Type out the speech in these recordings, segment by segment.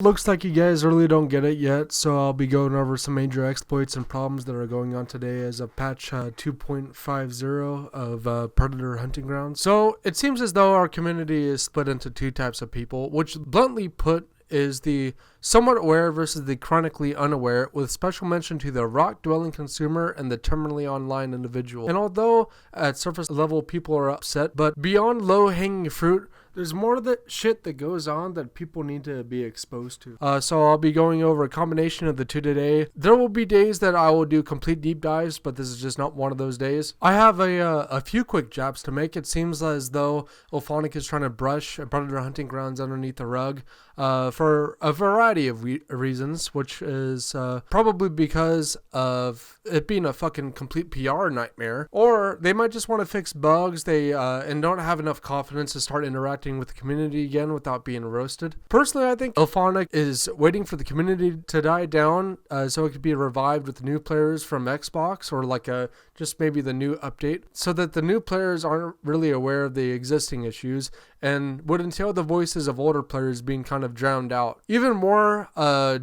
Looks like you guys really don't get it yet, so I'll be going over some major exploits and problems that are going on today as of patch 2.50 of Predator Hunting Grounds. So it seems as though our community is split into two types of people, which bluntly put is the somewhat aware versus the chronically unaware, with special mention to the rock-dwelling consumer and the terminally online individual. And although at surface level people are upset, but beyond low-hanging fruit, there's more of the shit that goes on that people need to be exposed to. So I'll be going over a combination of the two today. There will be days that I will do complete deep dives, but this is just not one of those days. I have a few quick jabs to make. It seems as though IllFonic is trying to brush Predator Hunting Grounds underneath the rug for a variety of reasons, which is probably because of it being a fucking complete PR nightmare, or they might just want to fix bugs and don't have enough confidence to start interacting with the community again without being roasted. Personally, I think IllFonic is waiting for the community to die down so it could be revived with new players from Xbox, or like just maybe the new update, so that the new players aren't really aware of the existing issues and would entail the voices of older players being kind of drowned out. Even more,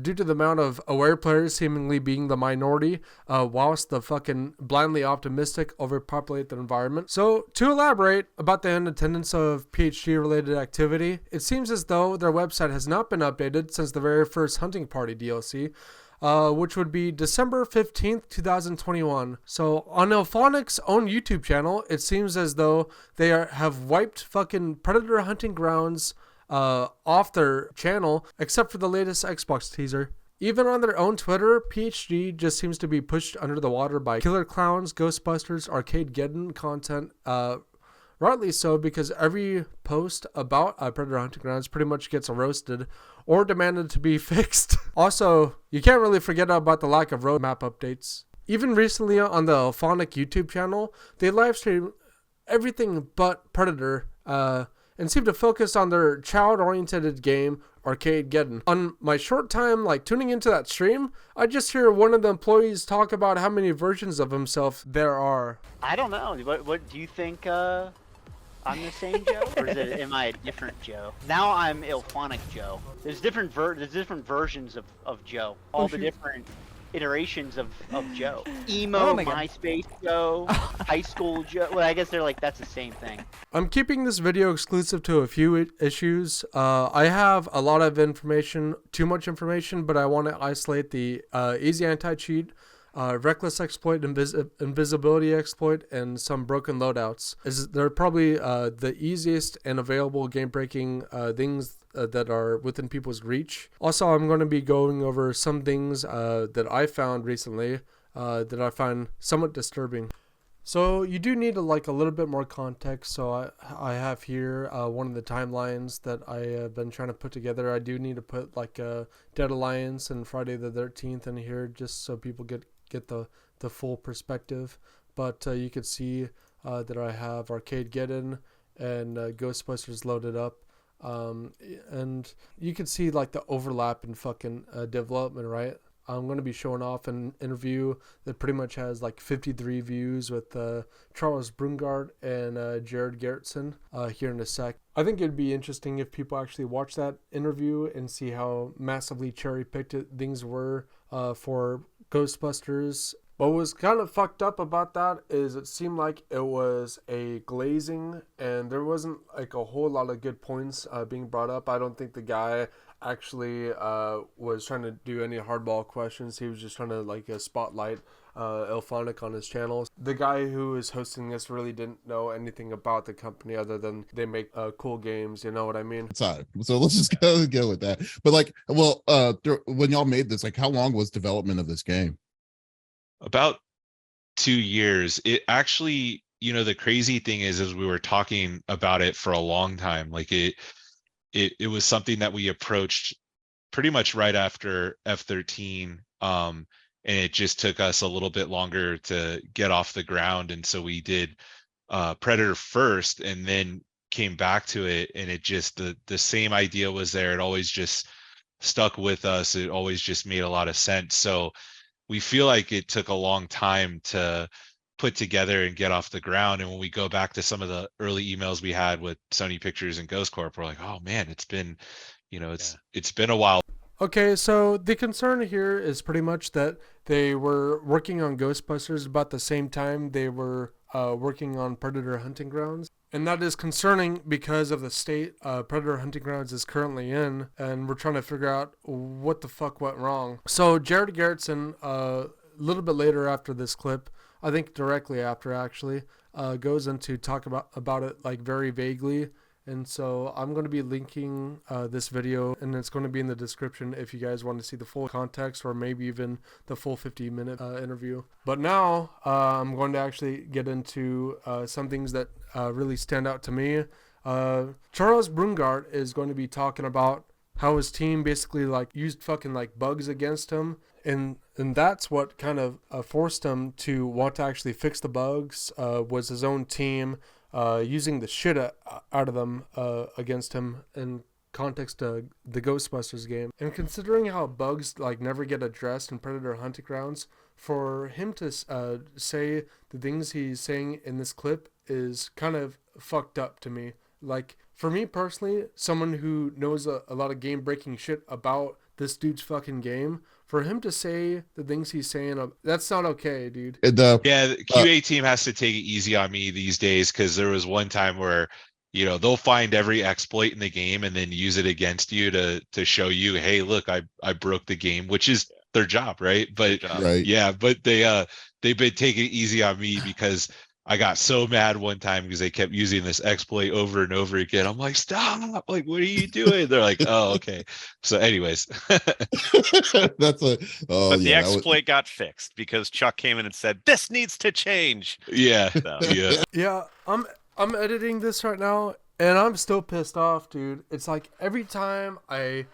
due to the amount of aware players seemingly being the minority, whilst the fucking blindly optimistic overpopulate the environment. So, to elaborate about the unattendance of PhD-related activity, it seems as though their website has not been updated since the very first Hunting Party DLC, which would be December 15th, 2021. So on IllFonic's own YouTube channel, it seems as though they have wiped fucking Predator Hunting Grounds off their channel, except for the latest Xbox teaser. Even on their own Twitter, PhD just seems to be pushed under the water by Killer Clowns, Ghostbusters, Arcadegeddon content, rightly so, because every post about Predator Hunting Grounds pretty much gets roasted or demanded to be fixed. Also, you can't really forget about the lack of roadmap updates. Even recently on the IllFonic YouTube channel, they livestream everything but Predator, and seem to focus on their child-oriented game, Arcadegeddon. On my short time tuning into that stream, I just hear one of the employees talk about how many versions of himself there are. I don't know. What do you think? I'm the same Joe, or am I a different Joe? Now I'm IllFonic Joe. There's different versions of Joe. All the different iterations of Joe. Emo, MySpace Joe, high school Joe. Well, I guess they're that's the same thing. I'm keeping this video exclusive to a few issues. I have a lot of information, too much information, but I want to isolate the easy anti-cheat, reckless exploit, invisibility exploit, and some broken loadouts. They're probably the easiest and available game-breaking things that are within people's reach. Also, I'm going to be going over some things that I found recently that I find somewhat disturbing. So you do need a little bit more context. So I have here one of the timelines that I have been trying to put together. I do need to put Dead Alliance and Friday the 13th in here just so people get the full perspective. But you could see that I have Arcadegeddon and Ghostbusters loaded up. And you can see the overlap in fucking development, right? I'm going to be showing off an interview that pretty much has 53 views with Charles Brungart and Jared Gerritsen here in a sec. I think it'd be interesting if people actually watch that interview and see how massively cherry-picked things were for Ghostbusters. What was kind of fucked up about that is it seemed like it was a glazing and there wasn't a whole lot of good points being brought up. I don't think the guy actually was trying to do any hardball questions. He was just trying to spotlight IllFonic on his channel. The guy who is hosting this really didn't know anything about the company other than they make cool games, you know what I mean? So let's just go with that. But when y'all made this, how long was development of this game? About 2 years. It actually, the crazy thing is we were talking about it for a long time. It was something that we approached pretty much right after F13, and it just took us a little bit longer to get off the ground, and so we did Predator first and then came back to it, and it just the same idea was there. It always just stuck with us. It always just made a lot of sense. So we feel like it took a long time to put together and get off the ground. And when we go back to some of the early emails we had with Sony Pictures and Ghost Corp, we're like, oh man, it's been, it's been a while. Okay, so the concern here is pretty much that they were working on Ghostbusters about the same time they were working on Predator Hunting Grounds. And that is concerning because of the state Predator Hunting Grounds is currently in, and we're trying to figure out what the fuck went wrong. So Jared Garrettson, a little bit later after this clip, I think directly after actually, goes into talk about it like very vaguely. And so I'm going to be linking this video, and it's going to be in the description if you guys want to see the full context or maybe even the full 50-minute interview. But now I'm going to actually get into some things that really stand out to me. Charles Brungart is going to be talking about how his team basically like used fucking like bugs against him. And that's what kind of forced him to want to actually fix the bugs, was his own team using the shit out of them against him in context of the Ghostbusters game. And considering how bugs like never get addressed in Predator Hunting Grounds, for him to say the things he's saying in this clip is kind of fucked up to me. Like, for me personally, someone who knows a lot of game-breaking shit about this dude's fucking game, for him to say the things he's saying, that's not okay, dude. Yeah, the QA team has to take it easy on me these days, because there was one time where, you know, they'll find every exploit in the game and then use it against you to show you, hey, look, I broke the game, which is their job, right? But right. yeah, but they've been taking it easy on me because I got so mad one time because they kept using this exploit over and over again. I'm like, stop! Like, what are you doing? They're like, oh, okay. So, anyways, That's a. Oh, But the yeah, exploit got fixed because Chuck came in and said, "This needs to change." yeah, So, yeah. Yeah, I'm editing this right now, and I'm still pissed off, dude. It's like every time I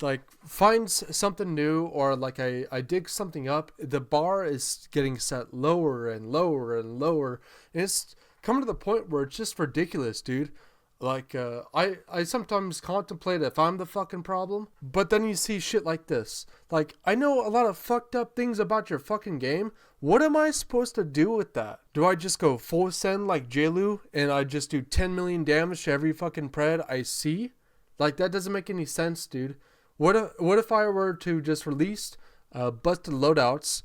like find something new or like I dig something up, the bar is getting set lower and lower and lower, and it's coming to the point where it's just ridiculous, dude. Like I sometimes contemplate if I'm the fucking problem, but then you see shit like this. Like, I know a lot of fucked up things about your fucking game. What am I supposed to do with that? Do I just go full send like Jlu and I just do 10 million damage to every fucking pred I see? Like, that doesn't make any sense, dude. What if I were to just release busted loadouts,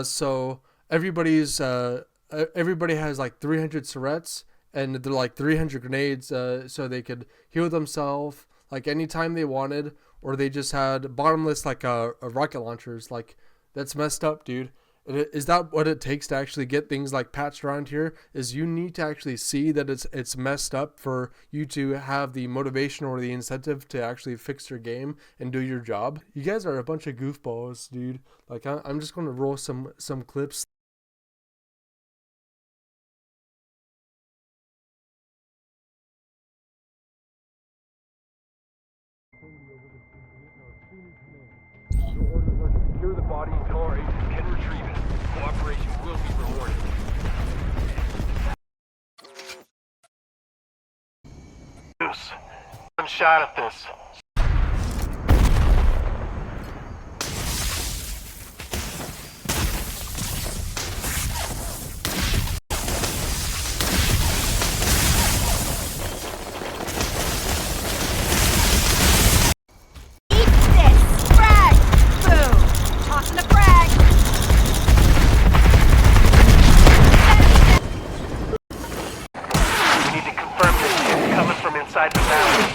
so everybody has like 300 Surrettes and they're like 300 grenades, so they could heal themselves like anytime they wanted, or they just had bottomless like rocket launchers. Like, that's messed up, dude. Is that what it takes to actually get things like patched around here? Is you need to actually see that it's messed up for you to have the motivation or the incentive to actually fix your game and do your job? You guys are a bunch of goofballs, dude. Like, I'm just going to roll some clips. Secure the body until our agents can retrieve it. Cooperation will be rewarded. One shot at this. We need to confirm this shit's coming from inside the valley.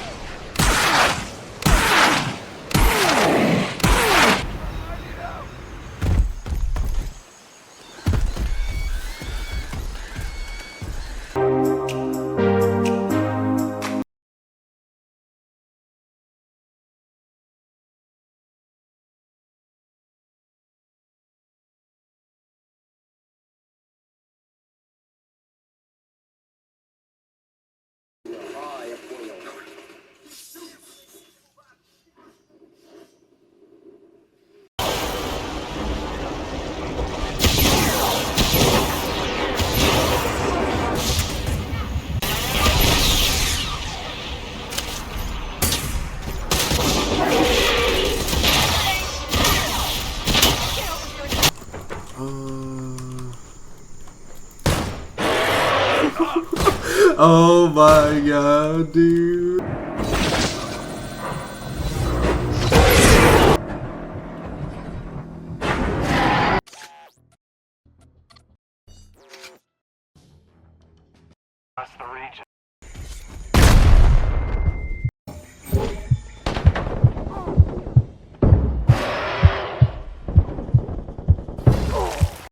Oh my god, dude.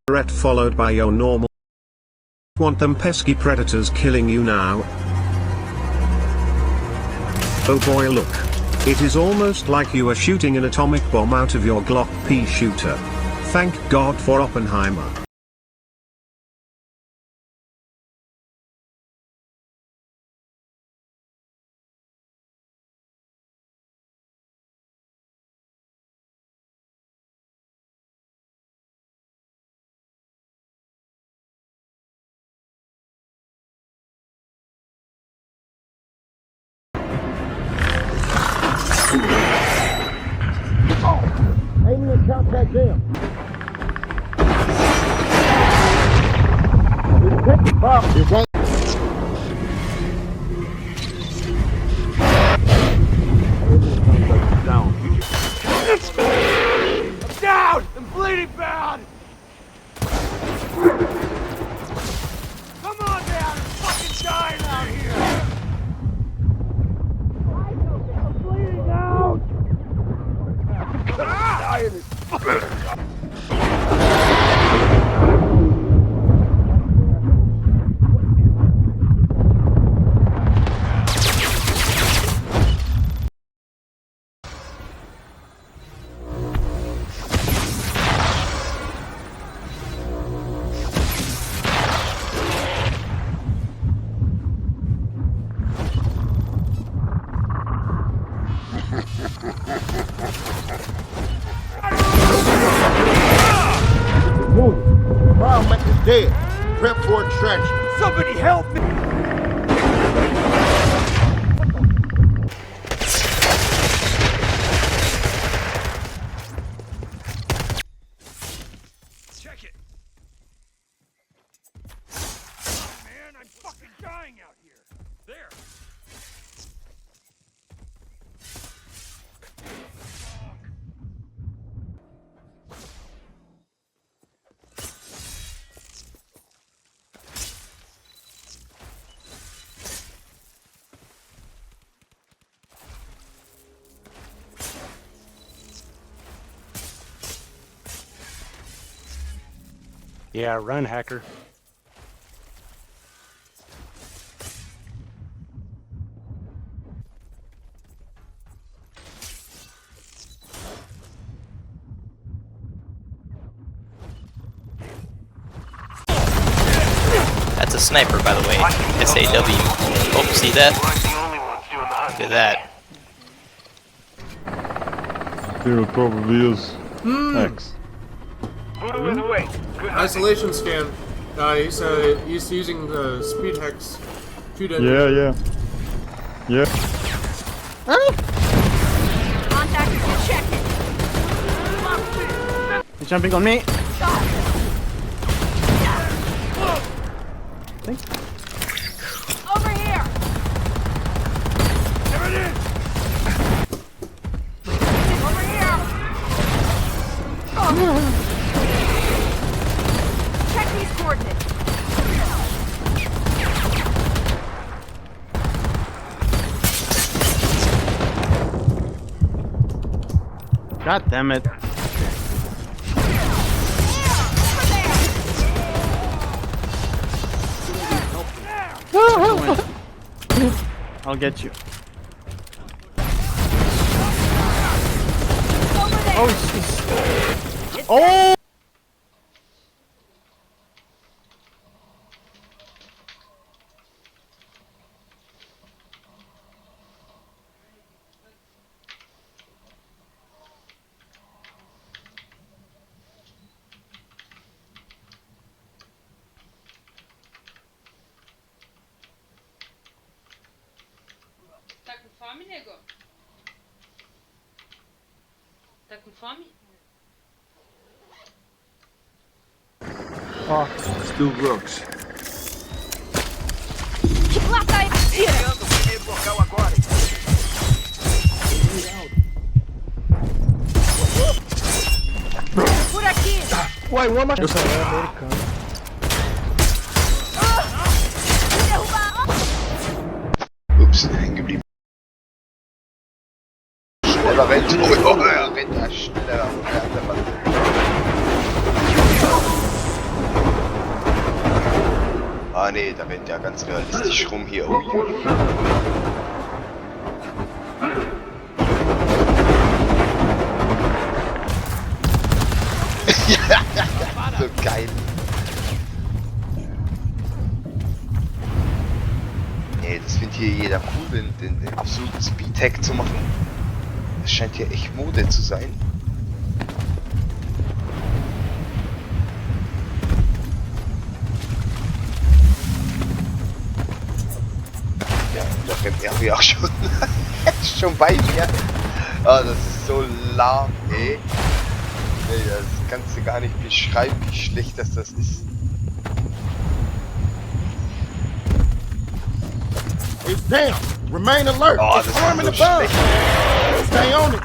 cigarette followed by your normal. Want them pesky predators killing you now? Oh boy, look. It is almost like you are shooting an atomic bomb out of your Glock P shooter. Thank God for Oppenheimer. Down! I'm bleeding bad! Come on down! I'm fucking dying out here! I'm bleeding out! Wildman is dead. Prep for extraction. Somebody help me! Check it. Oh, man, I'm fucking dying out here. There. Yeah, run, hacker. That's a sniper, by the way. SAW. Oh, see that? Look at that. There probably is X. Isolation scan. He's using the speed hex. Yeah. Contact, check it. You jumping on me? Over here. There it is. Over here. Check these coordinates. God damn it. I'll get you. Oh, jeez. Oh! Tá com fome, nego? Tá com fome? Ah, still works. Lá tá aí. Local agora. Por aqui. Uai, uma máquina. Derrubar. Oups, hängen geblieben. Schneller rennen. Oh, rennt da schneller. Ah nee, da rennt der ganz realistisch rum hier. Ui. Ja, so geil. Nee, das findet hier jeder cool, den absoluten Speed-Hack zu machen. Das scheint hier echt Mode zu sein. Ja, da rennt er mir auch schon, schon bei mir. Ah, das ist so lahm, ey. Nee, das kannst du gar nicht beschreiben, wie schlecht das ist. It's down. Remain alert. Oh, it's arming the bomb. Stay on it.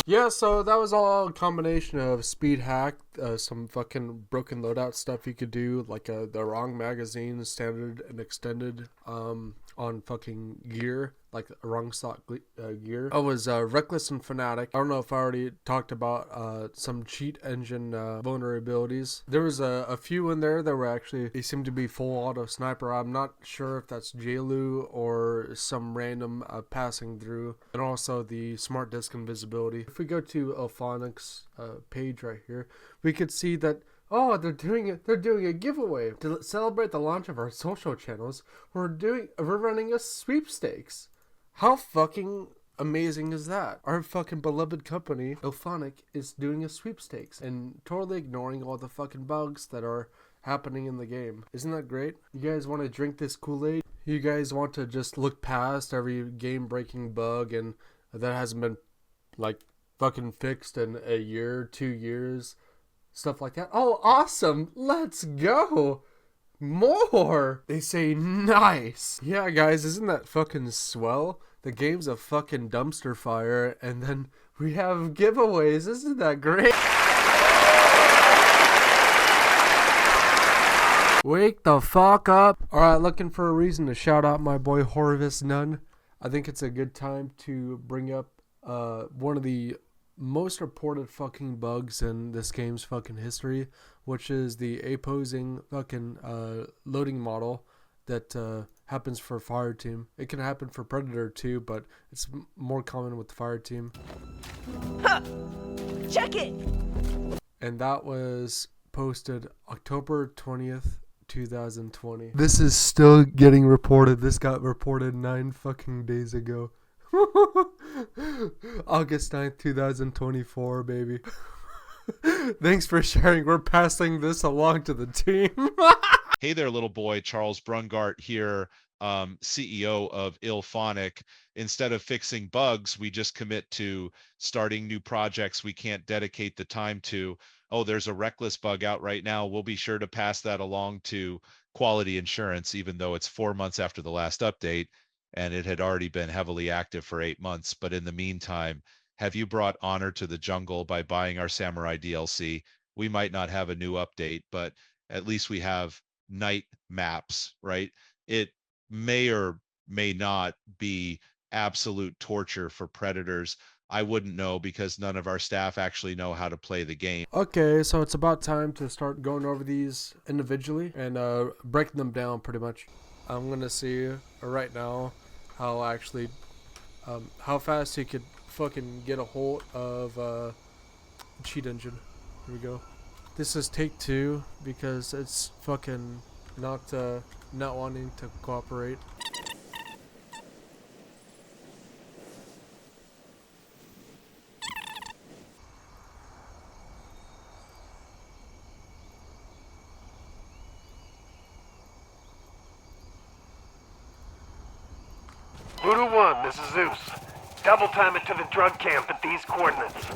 Yeah, so that was all a combination of speed hack, some fucking broken loadout stuff you could do, like the wrong magazine, standard and extended, on fucking gear, like a wrong stock gear. I was Reckless and Fanatic. I don't know if I already talked about some cheat engine vulnerabilities. There was a few in there that were actually, they seem to be full auto sniper. I'm not sure if that's JLU or some random passing through. And also the smart disk invisibility. If we go to Elphonic's page right here, we could see that, oh, they're doing a giveaway to celebrate the launch of our social channels. We're running a sweepstakes. How fucking amazing is that? Our fucking beloved company, Elphonic, is doing a sweepstakes and totally ignoring all the fucking bugs that are happening in the game. Isn't that great? You guys want to drink this Kool-Aid? You guys want to just look past every game-breaking bug and that hasn't been like fucking fixed in a year, 2 years, stuff like that. Oh, awesome! Let's go! More! They say nice! Yeah, guys, isn't that fucking swell? The game's a fucking dumpster fire, and then we have giveaways. Isn't that great? Wake the fuck up! Alright, looking for a reason to shout out my boy Horvis Nunn. I think it's a good time to bring up one of the most reported fucking bugs in this game's fucking history, which is the opposing fucking loading model that happens for Fireteam. It can happen for Predator too, but it's more common with the Fireteam. Ha! Check it! And that was posted October 20th, 2020. This is still getting reported. This got reported 9 fucking days ago. August 9th, 2024, baby. Thanks for sharing. We're passing this along to the team. Hey there, little boy. Charles Brungart here, CEO of Elphonic. Instead of fixing bugs, we just commit to starting new projects we can't dedicate the time to. Oh, there's a Reckless bug out right now. We'll be sure to pass that along to quality insurance, even though it's 4 months after the last update and it had already been heavily active for 8 months. But in the meantime, have you brought honor to the jungle by buying our Samurai DLC? We might not have a new update, but at least we have night maps, right? It may or may not be absolute torture for predators. I wouldn't know because none of our staff actually know how to play the game. Okay, so it's about time to start going over these individually and breaking them down pretty much. I'm gonna see right now how actually how fast you could fucking get a hold of cheat engine. Here we go. This is take 2 because it's fucking not wanting to cooperate. Voodoo 1, this is Zeus. Double time it to the drug camp at these coordinates.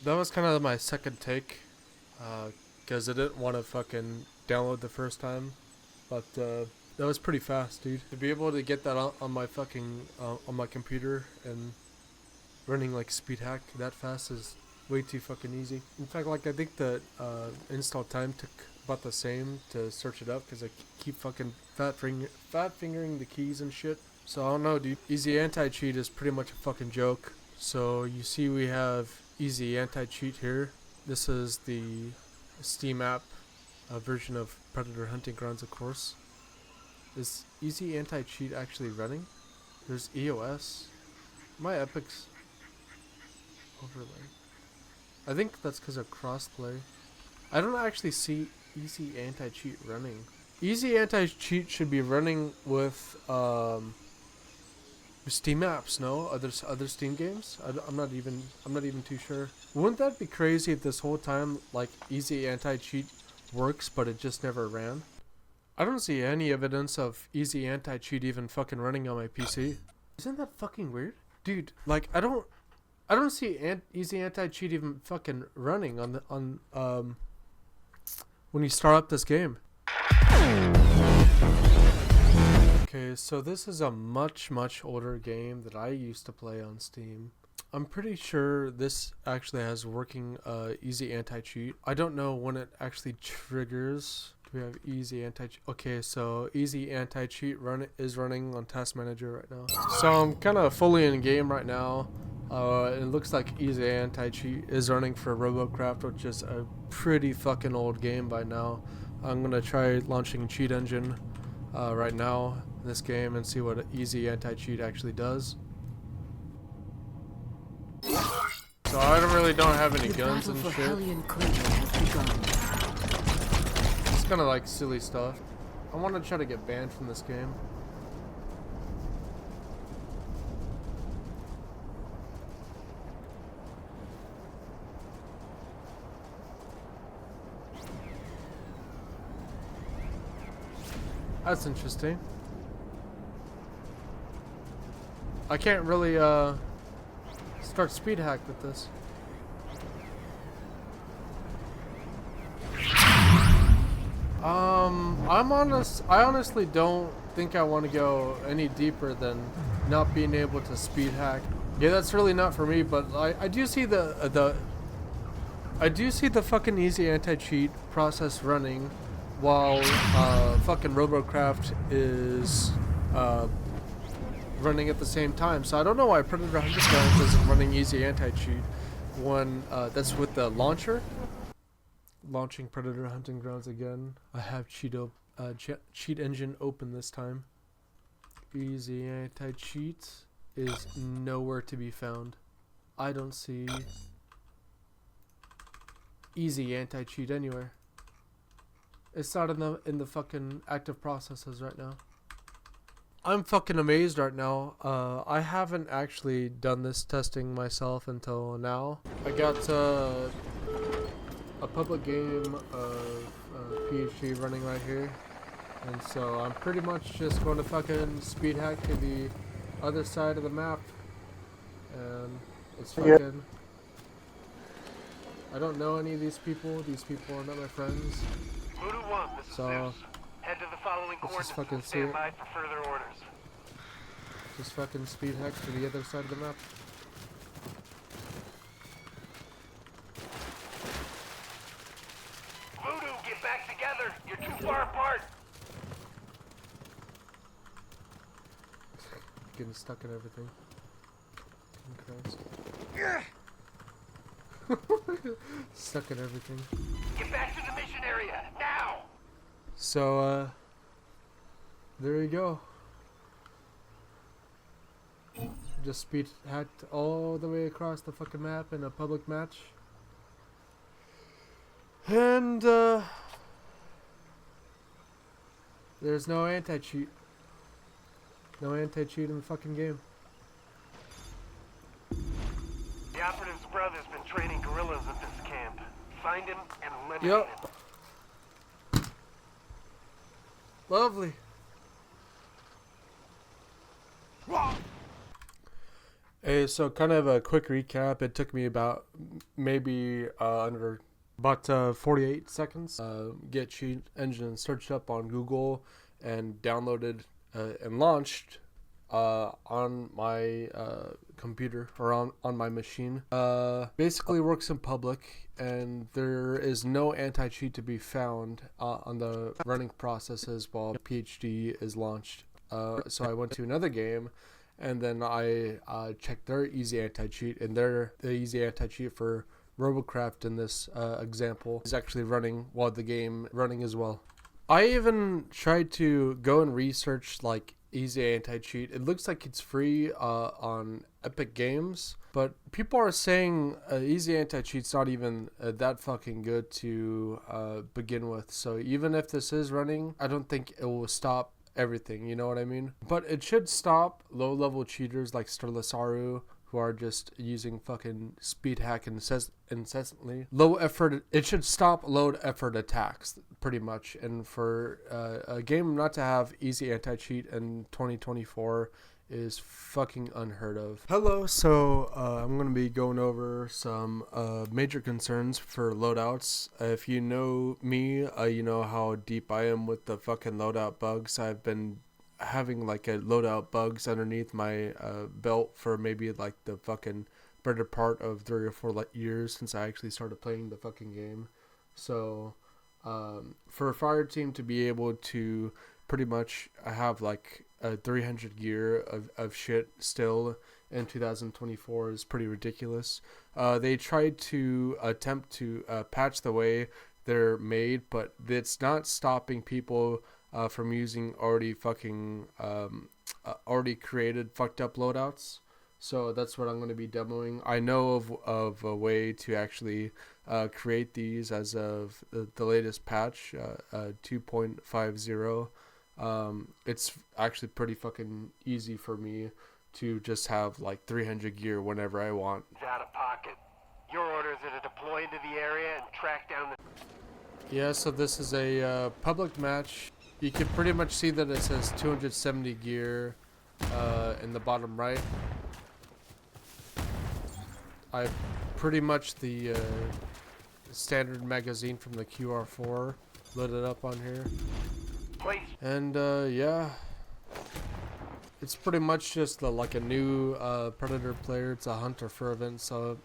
That was kind of my second take, because I didn't want to fucking download the first time, but that was pretty fast, dude. To be able to get that on my fucking on my computer and running like speed hack that fast is way too fucking easy. In fact, like I think the install time took about the same to search it up because I keep fucking fat fingering the keys and shit. So I don't know, dude. Easy anti-cheat is pretty much a fucking joke. So you see we have easy anti-cheat here. This is the Steam app version of Predator Hunting Grounds, of course. Is easy anti-cheat actually running? There's EOS. My Epic's overlay. I think that's because of crossplay. I don't actually see easy anti-cheat running. Easy anti-cheat should be running with Steam apps, no? Other Steam games? I'm not even too sure. Wouldn't that be crazy if this whole time like easy anti-cheat works but it just never ran? I don't see any evidence of easy anti-cheat even fucking running on my PC. Isn't that fucking weird? Dude, like I don't see easy anti-cheat even fucking running on when you start up this game. Okay, so this is a much older game that I used to play on Steam. I'm pretty sure this actually has working easy anti-cheat. I don't know when it actually triggers. Do we have easy anti-cheat? Okay, so easy anti-cheat is running on Task Manager right now. So I'm kind of fully in game right now. It looks like easy anti-cheat is running for Robocraft, which is a pretty fucking old game by now. I'm gonna try launching Cheat Engine right now in this game and see what easy anti-cheat actually does. So I don't have any guns and shit. It's kind of like silly stuff. I want to try to get banned from this game. That's interesting. I can't really start speed hack with this. I honestly don't think I want to go any deeper than not being able to speed hack. Yeah, that's really not for me, but I do see the fucking easy anti-cheat process running while fucking Robocraft is running at the same time. So I don't know why Predator Hunting Grounds isn't running easy anti-cheat when that's with the launcher. Launching Predator Hunting Grounds again. I have Cheat Engine open this time. Easy anti-cheat is nowhere to be found. I don't see easy anti-cheat anywhere. It's not in the fucking active processes right now. I'm fucking amazed right now. I haven't actually done this testing myself until now. I got a public game of PhD running right here, and so I'm pretty much just going to fucking speed hack to the other side of the map, and it's fucking. I don't know any of these people. These people are not my friends. Voodoo 1, this is Zeus. Head to the following coordinates fucking and stand by for further orders. Just fucking speed hack to the other side of the map. Voodoo, get back together! You're too far apart! Getting stuck in everything. Stuck in everything. Get back to the mission area, now! So, there you go. Just speed hacked all the way across the fucking map in a public match. And, there's no anti-cheat. No anti-cheat in the fucking game. The operative's brother's been training guerrillas at this camp. Find him and eliminate him. Lovely. Hey, so kind of a quick recap. It took me about maybe under about 48 seconds. Get Cheat Engine searched up on Google and downloaded and launched on my computer or on my machine. Basically works in public, and there is no anti-cheat to be found on the running processes while PhD is launched. So I went to another game, and then I checked their easy anti-cheat, and the easy anti-cheat for Robocraft in this example is actually running while the game running as well. I even tried to go and research like easy anti-cheat. It looks like it's free on Epic Games, but people are saying easy anti-cheat's not even that fucking good to begin with. So even if this is running, I don't think it will stop everything, you know what I mean? But it should stop low-level cheaters like Sterlisaru, who are just using fucking speed hack incessantly. Low effort, it should stop low effort attacks pretty much. And for a game not to have easy anti-cheat in 2024 is fucking unheard of. Hello, so I'm going to be going over some major concerns for loadouts. If you know me, you know how deep I am with the fucking loadout bugs. I've been having like a loadout bugs underneath my belt for maybe like the fucking better part of 3 or 4 years since I actually started playing the fucking game. So for a fire team to be able to pretty much have like a 300 gear of shit still in 2024 is pretty ridiculous. They tried to attempt to patch the way they're made, but it's not stopping people from using already created fucked up loadouts. So that's what I'm going to be demoing. I know of a way to actually create these as of the latest patch 2.50. It's actually pretty fucking easy for me to just have like 300 gear whenever I want. It's out of pocket. Your orders are to deploy into the area and track down the... Yeah, so this is a public match. You can pretty much see that it says 270 gear in the bottom right. I pretty much the standard magazine from the QR4 loaded up on here. And yeah, it's pretty much just like a new Predator player. It's a Hunter Fervent, so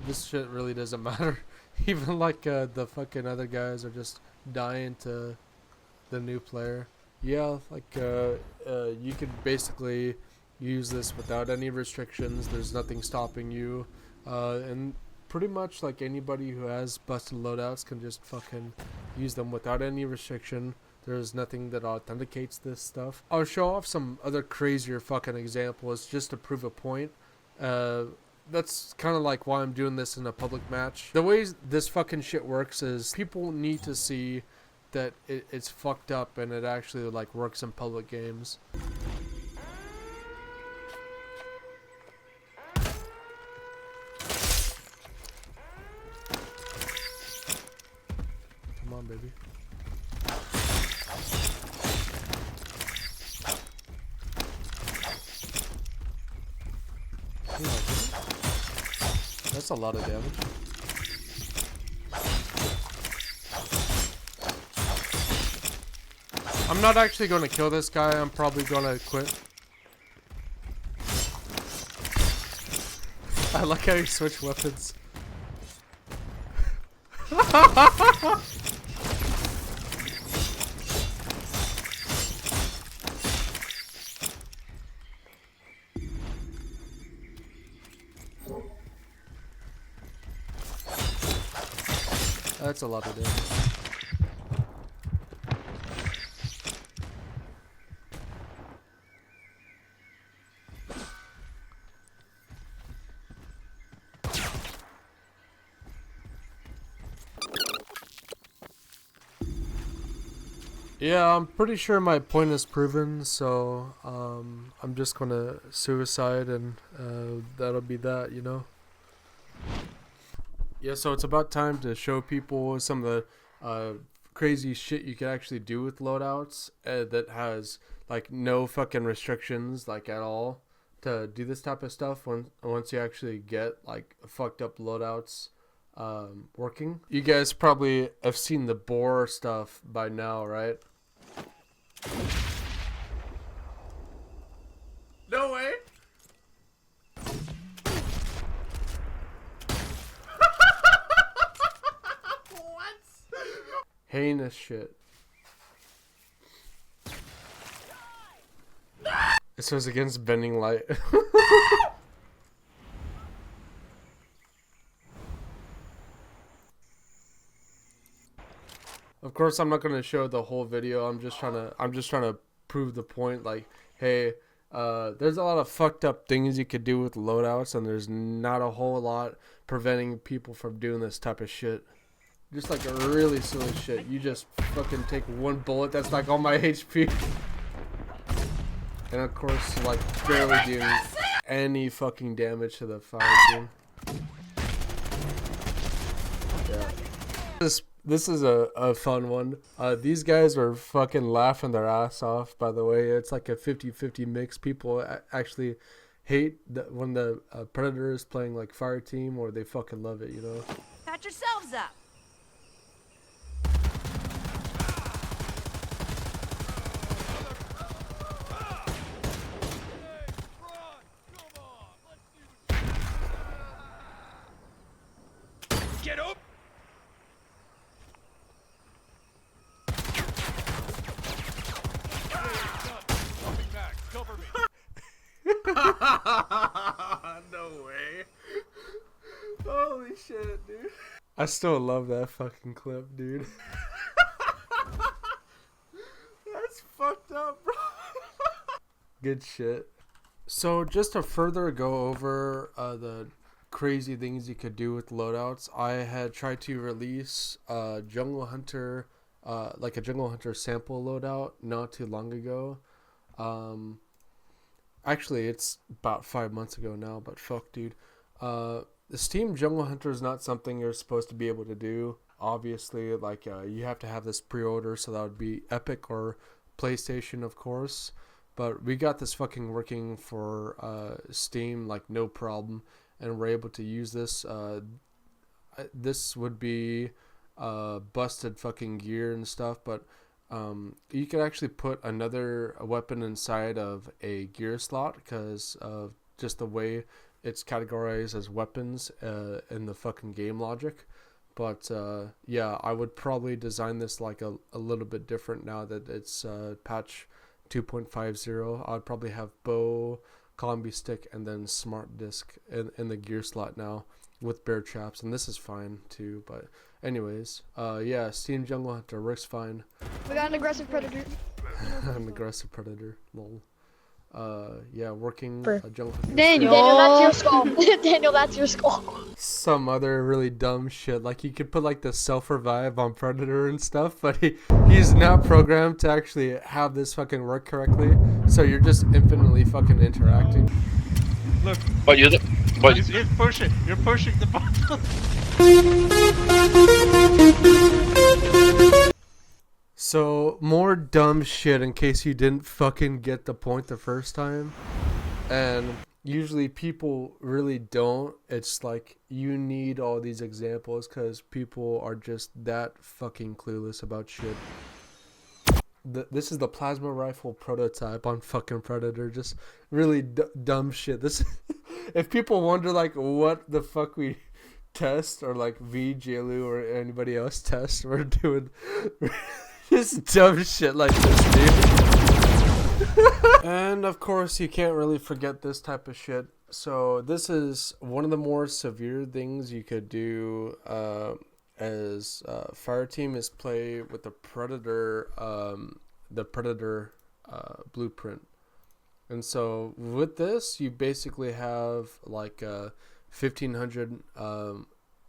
this shit really doesn't matter. Even like the fucking other guys are just dying to the new player. Yeah, like you could basically use this without any restrictions. There's nothing stopping you, and pretty much like anybody who has busted loadouts can just fucking use them without any restriction. There's nothing that authenticates this stuff. I'll show off some other crazier fucking examples just to prove a point. That's kind of like why I'm doing this in a public match. The way this fucking shit works is people need to see that it's fucked up and it actually like works in public games. Come on, baby. That's a lot of damage. I'm not actually going to kill this guy. I'm probably going to quit. I like how you switch weapons. That's a lot of damage. Yeah, I'm pretty sure my point is proven, so I'm just gonna suicide and that'll be that, you know? Yeah, so it's about time to show people some of the crazy shit you can actually do with loadouts that has like no fucking restrictions like at all to do this type of stuff once you actually get like fucked up loadouts working. You guys probably have seen the Boar stuff by now, right? Heinous shit. It says against bending light. Of course, I'm not gonna show the whole video. I'm just trying to prove the point. Like, hey, there's a lot of fucked up things you could do with loadouts, and there's not a whole lot preventing people from doing this type of shit. Just like a really silly shit. You just fucking take one bullet that's like all my HP, and of course, like barely doing any fucking damage to the fire team. Yeah. This is a fun one. These guys are fucking laughing their ass off, by the way. It's like a 50-50 mix. People actually hate when the Predator is playing like fire team, or they fucking love it, you know? Patch yourselves up. Get up! No way. Holy shit, dude. I still love that fucking clip, dude. That's fucked up, bro. Good shit. So just to further go over the crazy things you could do with loadouts, I had tried to release Jungle Hunter, like a Jungle Hunter sample loadout not too long ago. Actually, it's about 5 months ago now, but fuck, dude. The Steam Jungle Hunter is not something you're supposed to be able to do. Obviously, like, you have to have this pre-order, so that would be Epic or PlayStation, of course. But we got this fucking working for Steam, like, no problem. And we're able to use this. This would be busted fucking gear and stuff, but you could actually put another weapon inside of a gear slot because of just the way it's categorized as weapons in the fucking game logic. But yeah, I would probably design this like a little bit different now that it's patch 2.50. I'd probably have bow, combi stick, and then smart disc in the gear slot now with bear traps, and this is fine too. But anyways, yeah, Steam Jungle Hunter works fine. We got an aggressive predator. An aggressive predator, lol. Yeah, working Jungle Hunter. Daniel, that's your skull. Daniel, that's your skull. Some other really dumb shit, like you could put like the self-revive on Predator and stuff, but he's not programmed to actually have this fucking work correctly, so you're just infinitely fucking interacting. Look. But you're pushing. You're pushing the button. So, more dumb shit in case you didn't fucking get the point the first time. And usually people really don't. It's like you need all these examples because people are just that fucking clueless about shit. This is the plasma rifle prototype on fucking Predator. Just really dumb shit. This, if people wonder like what the fuck we test, or like JLU or anybody else test, we're doing just dumb shit like this, dude. And of course, you can't really forget this type of shit. So this is one of the more severe things you could do as fire team is play with the Predator blueprint. And so with this, you basically have like 1500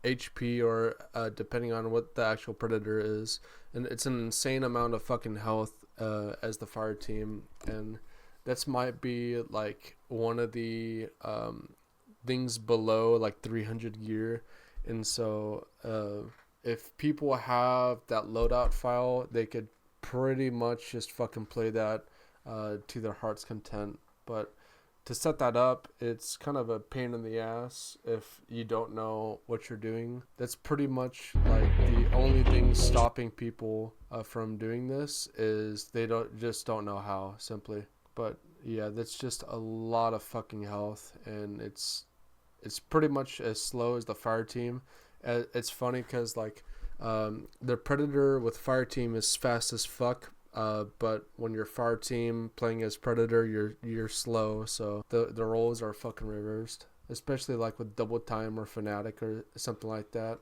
HP, or depending on what the actual Predator is, and it's an insane amount of fucking health as the fire team. And that's might be like one of the things below like 300 gear. And so if people have that loadout file, they could pretty much just fucking play that to their heart's content. But to set that up, it's kind of a pain in the ass if you don't know what you're doing. That's pretty much like the only thing stopping people from doing this is they don't know how, simply. But yeah, that's just a lot of fucking health, and it's pretty much as slow as the fire team. It's funny because like Their Predator with Fire Team is fast as fuck. But when you're Fire Team playing as Predator, you're slow. So the roles are fucking reversed, especially like with Double Time or Fnatic or something like that.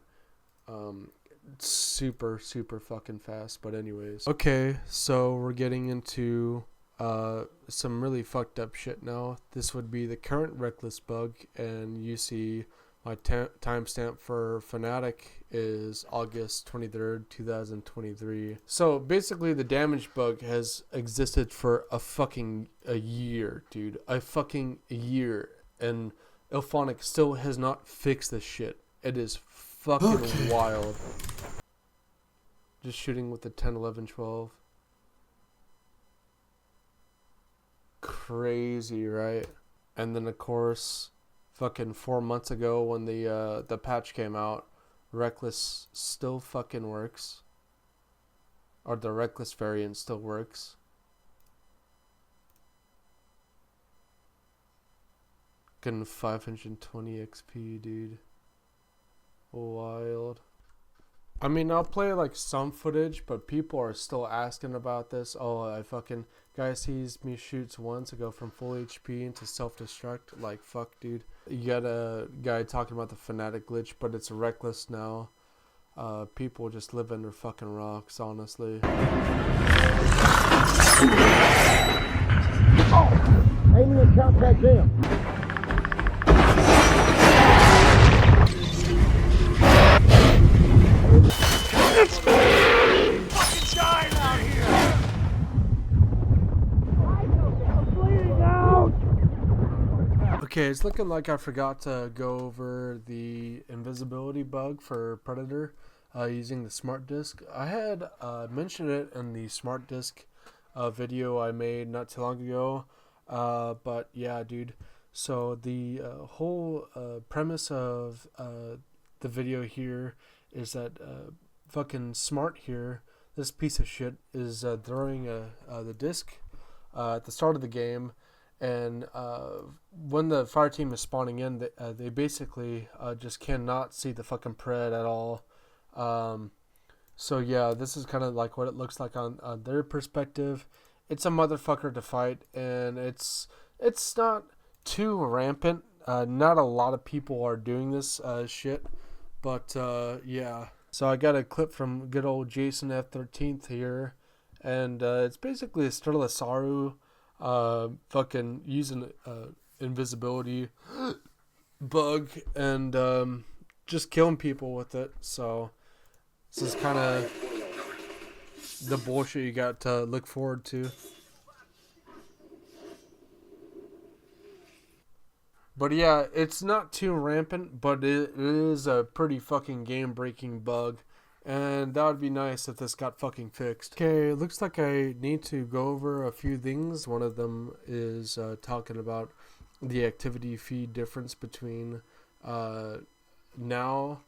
Super fucking fast. But anyways, okay, so we're getting into some really fucked up shit now. This would be the current Reckless bug, and you see my timestamp for Fnatic is August 23rd, 2023. So basically the damage bug has existed for a year, dude. A fucking year. And IllFonic still has not fixed this shit. It is fucking wild. Just shooting with the 10, 11, 12. Crazy, right? And then of course, fucking 4 months ago when the patch came out, Reckless still fucking works. Or the Reckless variant still works. Getting 520 XP, dude. Wild. I mean, I'll play like some footage, but people are still asking about this. Oh, I fucking guy sees me shoots once, I go from full HP into self-destruct. Like, fuck, dude. You got a guy talking about the Fnatic glitch, but it's Reckless now. People just live under fucking rocks, honestly. Oh, aiming to count back in. It's fucking dying out here! I'm bleeding out! Okay, it's looking like I forgot to go over the invisibility bug for Predator using the smart disk. I had mentioned it in the smart disk video I made not too long ago, but yeah, dude. So the whole premise of the video here is that fucking Smart here, this piece of shit, is throwing the disc at the start of the game, and when the fire team is spawning in, they basically just cannot see the fucking pred at all. So yeah, this is kind of like what it looks like on their perspective. It's a motherfucker to fight, and it's not too rampant. Not a lot of people are doing this shit, but yeah. So I got a clip from good old Jason F13th here, and it's basically a Sterlisaru fucking using invisibility bug and just killing people with it. So this is kind of the bullshit you got to look forward to. But yeah, it's not too rampant, but it is a pretty fucking game-breaking bug. And that would be nice if this got fucking fixed. Okay, looks like I need to go over a few things. One of them is talking about the activity feed difference between now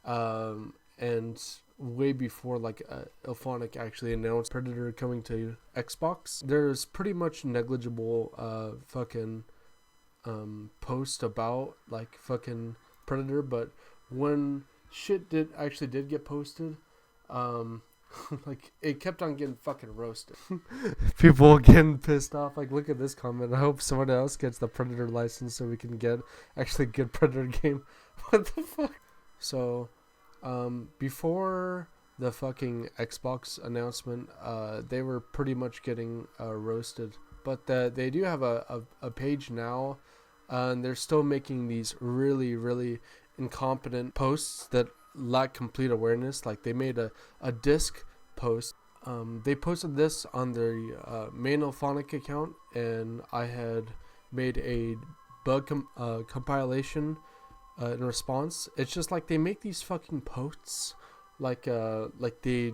and way before like IllFonic actually announced Predator coming to Xbox. There's pretty much negligible fucking post about like fucking Predator, but when shit did get posted, like it kept on getting fucking roasted. People getting pissed off. Like, look at this comment. I hope someone else gets the Predator license so we can get actually good Predator game. What the fuck? So before the fucking Xbox announcement, they were pretty much getting roasted. But they do have a page now, and they're still making these really, really incompetent posts that lack complete awareness. Like, they made a disc post. They posted this on their main IllFonic account, and I had made a bug compilation in response. It's just like they make these fucking posts like they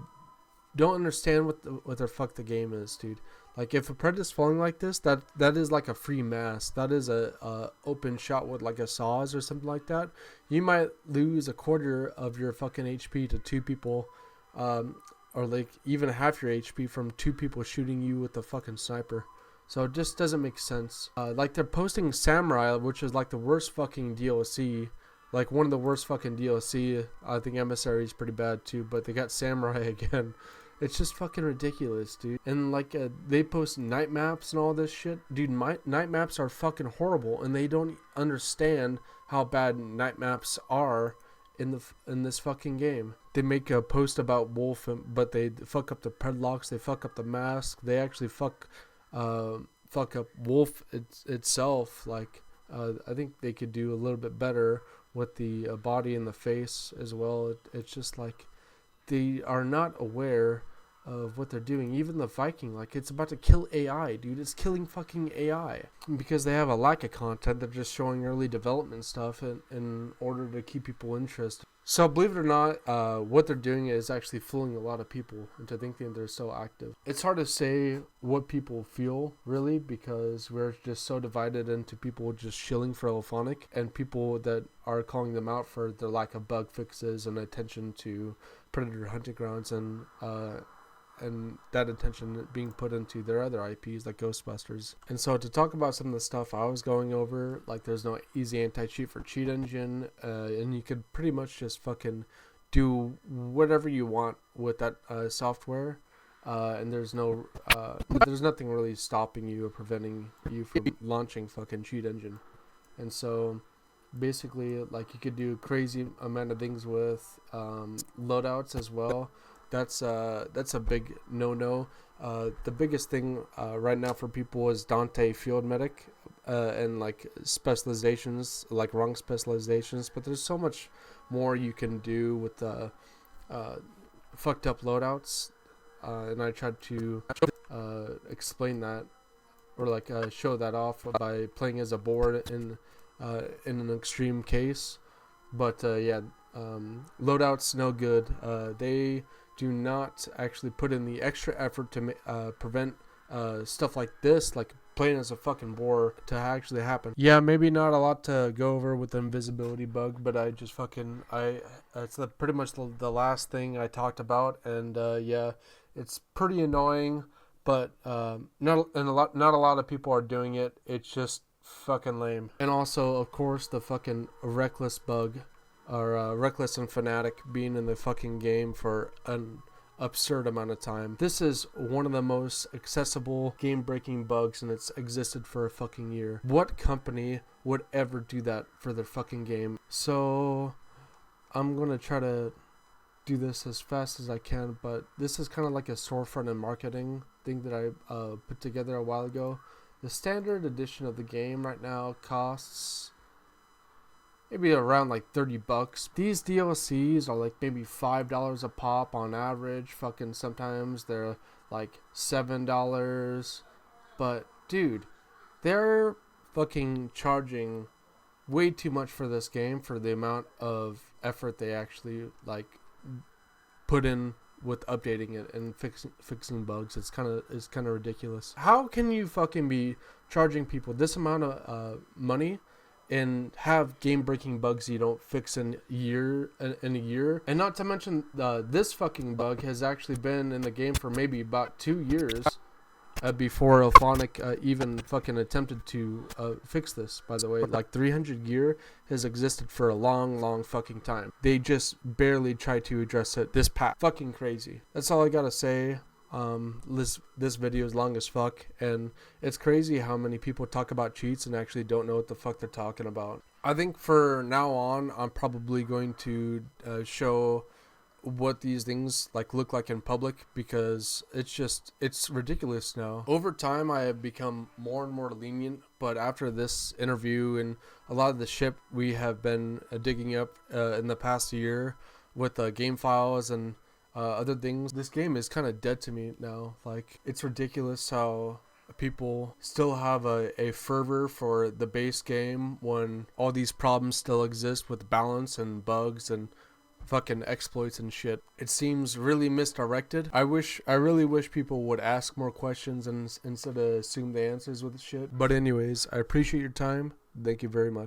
don't understand what the fuck the game is, dude. Like, if a Pred is falling like this, that is like a free mass. That is a open shot with like a saws or something like that. You might lose a quarter of your fucking HP to two people, or like even half your HP from two people shooting you with a fucking sniper. So it just doesn't make sense. Like, they're posting Samurai, which is like the worst fucking DLC Like one of the worst fucking DLC. I think Emissary is pretty bad too, but they got Samurai again. It's just fucking ridiculous, dude. And like they post night maps and all this shit. Dude, night maps are fucking horrible, and they don't understand how bad night maps are in this fucking game. They make a post about Wolf, but they fuck up the predlocks, they fuck up the mask, they actually fuck up Wolf itself. Like I think they could do a little bit better with the body and the face as well. It's just like they are not aware of what they're doing. Even the Viking, like, it's about to kill AI, dude. It's killing fucking AI. Because they have a lack of content, they're just showing early development stuff in order to keep people interested. So believe it or not, what they're doing is actually fooling a lot of people into thinking they're so active. It's hard to say what people feel, really, because we're just so divided into people just shilling for Elphonic and people that are calling them out for their lack of bug fixes and attention to Predator Hunting Grounds, and that attention being put into their other IPs like Ghostbusters. And so to talk about some of the stuff I was going over, like there's no easy anti-cheat for Cheat Engine, and you could pretty much just fucking do whatever you want with that software, and there's nothing really stopping you or preventing you from launching fucking Cheat Engine. And so basically, like, you could do crazy amount of things with loadouts as well. That's a big no-no. The biggest thing right now for people is Dante Field Medic and like specializations, like wrong specializations. But there's so much more you can do with the fucked up loadouts, and I tried to explain that, or like show that off by playing as a board in an extreme case. But yeah, loadouts no good. They do not actually put in the extra effort to prevent stuff like this, like playing as a fucking boar, to actually happen. Yeah, maybe not a lot to go over with the invisibility bug, but I just fucking it's pretty much the last thing I talked about, and yeah, it's pretty annoying, but not a lot of people are doing it. It's just fucking lame. And also, of course, the fucking reckless bug, or Reckless and Fanatic being in the fucking game for an absurd amount of time. This is one of the most accessible game-breaking bugs, and it's existed for a fucking year. What company would ever do that for their fucking game? So I'm gonna try to do this as fast as I can, but this is kind of like a storefront and marketing thing that I put together a while ago. The standard edition of the game right now costs maybe around like $30. These DLCs are like maybe $5 a pop on average. Fucking sometimes they're like $7. But dude, they're fucking charging way too much for this game for the amount of effort they actually like put in with updating it and fixing bugs. It's kind of ridiculous. How can you fucking be charging people this amount of money and have game-breaking bugs you don't fix in a year? And not to mention, this fucking bug has actually been in the game for maybe about 2 years before Elphonic even fucking attempted to fix this, by the way. Like, 300 Gear has existed for a long fucking time. They just barely tried to address it this past. Fucking crazy. That's all I gotta say. This video is long as fuck, and it's crazy how many people talk about cheats and actually don't know what the fuck they're talking about. I think for now on, I'm probably going to show what these things like look like in public, because it's ridiculous now. Over time, I have become more and more lenient, but after this interview and a lot of the shit we have been digging up in the past year with game files and other things, this game is kind of dead to me now. Like, it's ridiculous how people still have a fervor for the base game when all these problems still exist with balance and bugs and fucking exploits and shit. It seems really misdirected. I really wish people would ask more questions and instead of assume the answers with shit. But anyways, I appreciate your time. Thank you very much.